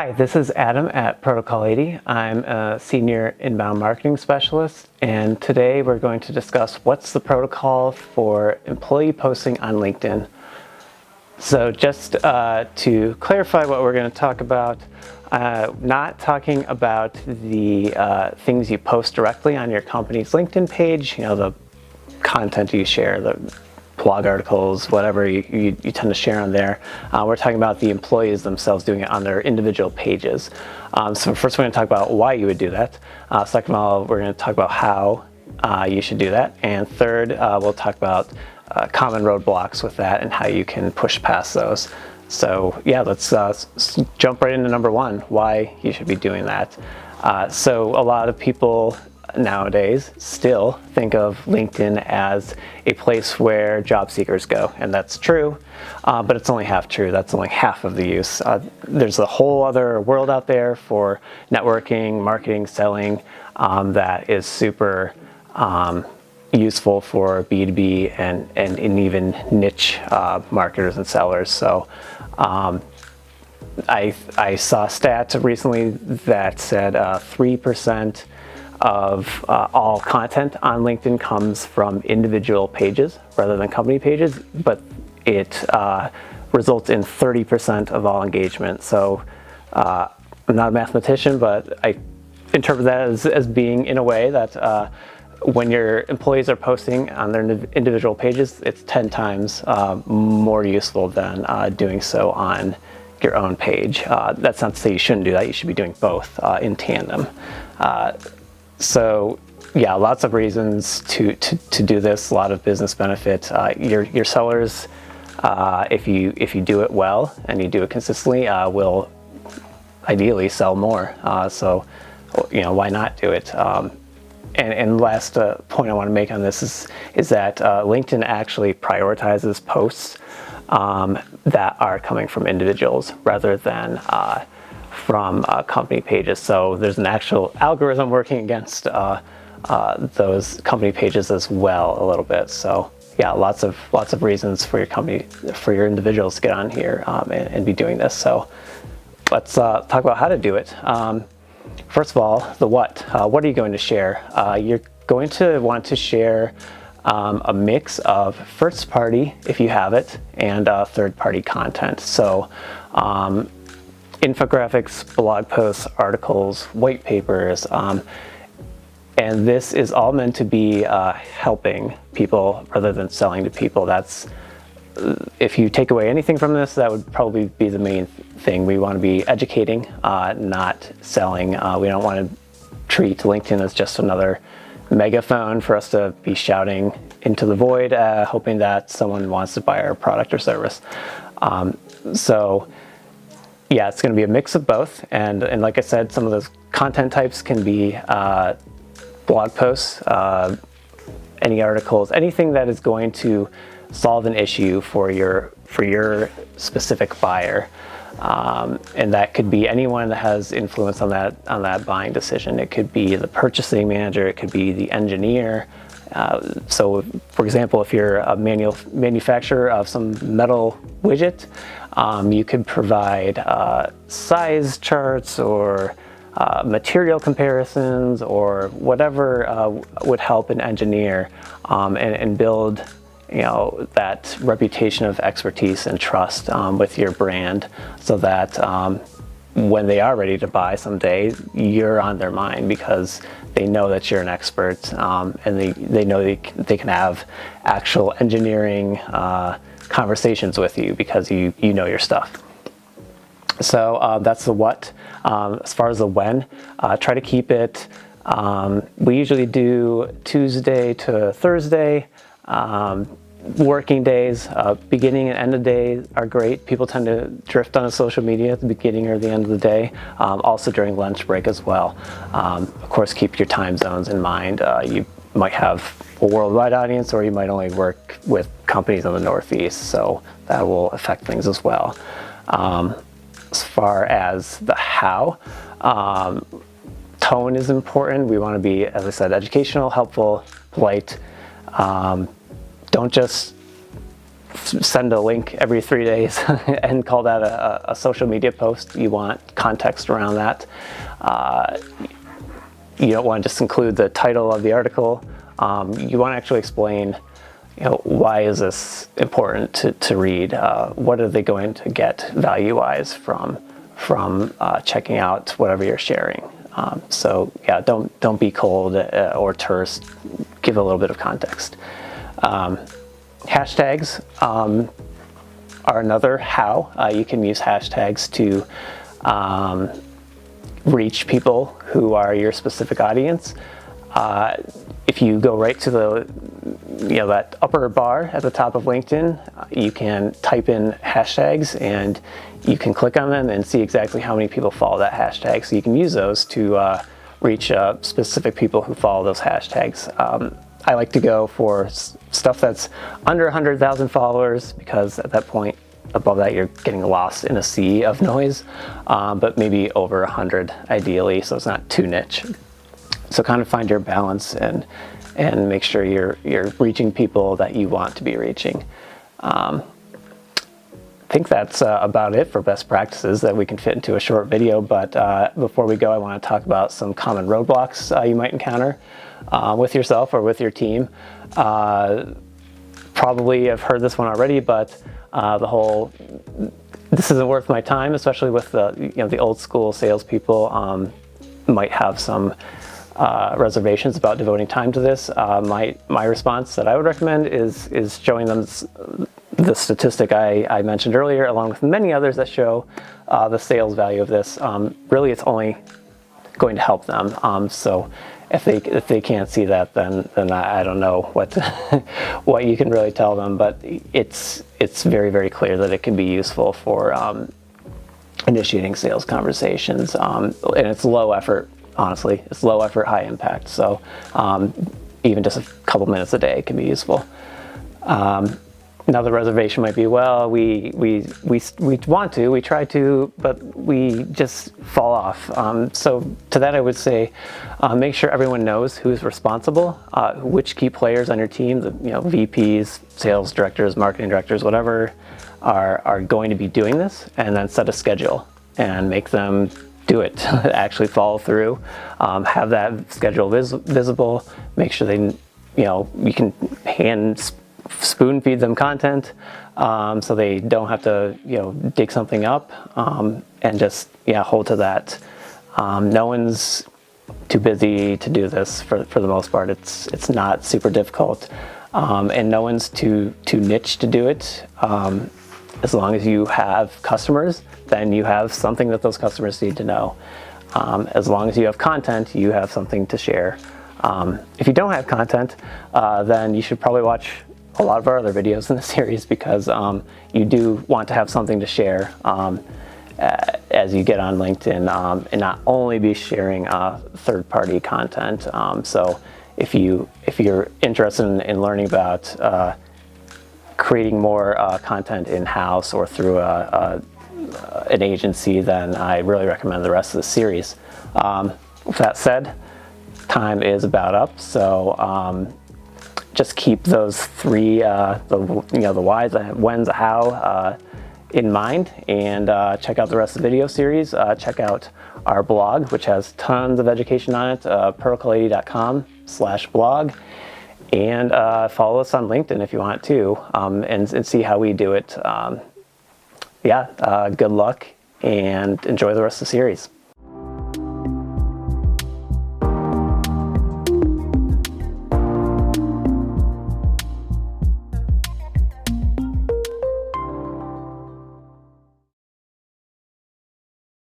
Hi, this is Adam at Protocol 80. I'm a senior inbound marketing specialist, and today we're going to discuss what's the protocol for employee posting on LinkedIn. So just to clarify what we're going to talk about, not talking about the things you post directly on your company's LinkedIn page, the content you share, the blog articles, whatever you tend to share on there. We're talking about the employees themselves doing it on their individual pages. So first we're going to talk about why you would do that. Second of all, we're going to talk about how you should do that. And third, we'll talk about common roadblocks with that and how you can push past those. So yeah, let's jump right into number one, why you should be doing that. So a lot of people nowadays still think of LinkedIn as a place where job seekers go, and that's true, but it's only half true. That's only half of the use. There's a whole other world out there for networking, marketing, selling that is super useful for B2B and even niche marketers and sellers. So I saw stats recently that said 3% of all content on LinkedIn comes from individual pages rather than company pages, but it results in 30% of all engagement. So I'm not a mathematician, but I interpret that as being, in a way, that when your employees are posting on their individual pages, it's 10 times more useful than doing so on your own page. That's not to say you shouldn't do that. You should be doing both in tandem. So yeah, lots of reasons to do this, a lot of business benefit. Your sellers, if you do it well and you do it consistently, will ideally sell more. So why not do it? And last point I want to make on this is that LinkedIn actually prioritizes posts that are coming from individuals rather than from company pages. So there's an actual algorithm working against those company pages as well a little bit. So yeah, lots of reasons for your company, for your individuals to get on here and be doing this. So let's talk about how to do it. First of all, the what. What are you going to share? You're going to want to share a mix of first party, if you have it, and third party content. So infographics, blog posts, articles, white papers, and this is all meant to be helping people rather than selling to people. That's if you take away anything from this, that would probably be the main thing. We want to be educating, not selling. We don't want to treat LinkedIn as just another megaphone for us to be shouting into the void, hoping that someone wants to buy our product or service. So yeah, it's going to be a mix of both. And like I said, some of those content types can be blog posts, any articles, anything that is going to solve an issue for your specific buyer. And that could be anyone that has influence on that buying decision. It could be the purchasing manager, it could be the engineer. So for example, if you're a manufacturer of some metal widget, you could provide size charts or material comparisons or whatever would help an engineer and build that reputation of expertise and trust with your brand, so that when they are ready to buy someday, you're on their mind because they know that you're an expert, and they know they can have actual engineering conversations with you because you know your stuff. So that's the what. As far as the when, try to keep it. We usually do Tuesday to Thursday. Working days, beginning and end of day are great. People tend to drift on social media at the beginning or the end of the day, also during lunch break as well. Of course, keep your time zones in mind. You might have a worldwide audience, or you might only work with companies in the Northeast, so that will affect things as well. As far as the how, tone is important. We want to be, as I said, educational, helpful, polite. Don't just send a link every 3 days and call that a social media post. You want context around that. You don't want to just include the title of the article. You want to actually explain, why is this important to read? What are they going to get value-wise from checking out whatever you're sharing? So yeah, don't be cold or terse. Give a little bit of context. Hashtags are another how. You can use hashtags to reach people who are your specific audience. If you go right to that upper bar at the top of LinkedIn, you can type in hashtags and you can click on them and see exactly how many people follow that hashtag. So you can use those to reach specific people who follow those hashtags. I like to go for stuff that's under 100,000 followers, because at that point, above that, you're getting lost in a sea of noise, but maybe over 100 ideally, so it's not too niche. So kind of find your balance and make sure you're reaching people that you want to be reaching. I think that's about it for best practices that we can fit into a short video, but before we go, I want to talk about some common roadblocks you might encounter with yourself or with your team. Probably have heard this one already, but the whole "this isn't worth my time," especially with the old school salespeople, might have some reservations about devoting time to this. My response that I would recommend is showing them the statistic I mentioned earlier, along with many others that show the sales value of this. Really, it's only going to help them. So if they can't see that, then I don't know what what you can really tell them. But it's very, very clear that it can be useful for initiating sales conversations, and it's low effort. Honestly, it's low effort, high impact. So even just a couple minutes a day can be useful. Another reservation might be, well, we want to, we try to, but we just fall off. So to that, I would say, make sure everyone knows who's responsible, which key players on your team, the VPs, sales directors, marketing directors, whatever, are going to be doing this, and then set a schedule and make them do it. Actually follow through. Have that schedule visible. Make sure they, you can spoon feed them content, so they don't have to dig something up, and just hold to that. No one's too busy to do this for the most part. It's not super difficult, and no one's too niche to do it. As long as you have customers, then you have something that those customers need to know. As long as you have content, you have something to share. If you don't have content, then you should probably watch a lot of our other videos in the series, because you do want to have something to share as you get on LinkedIn, and not only be sharing third-party content. So if you're interested in learning about creating more content in-house or through an agency, then I really recommend the rest of the series. With that said, time is about up, so just keep those three, the whys, the whens, the how in mind, and check out the rest of the video series. Check out our blog, which has tons of education on it, periclady.com/blog. And follow us on LinkedIn if you want to, and see how we do it. Good luck and enjoy the rest of the series.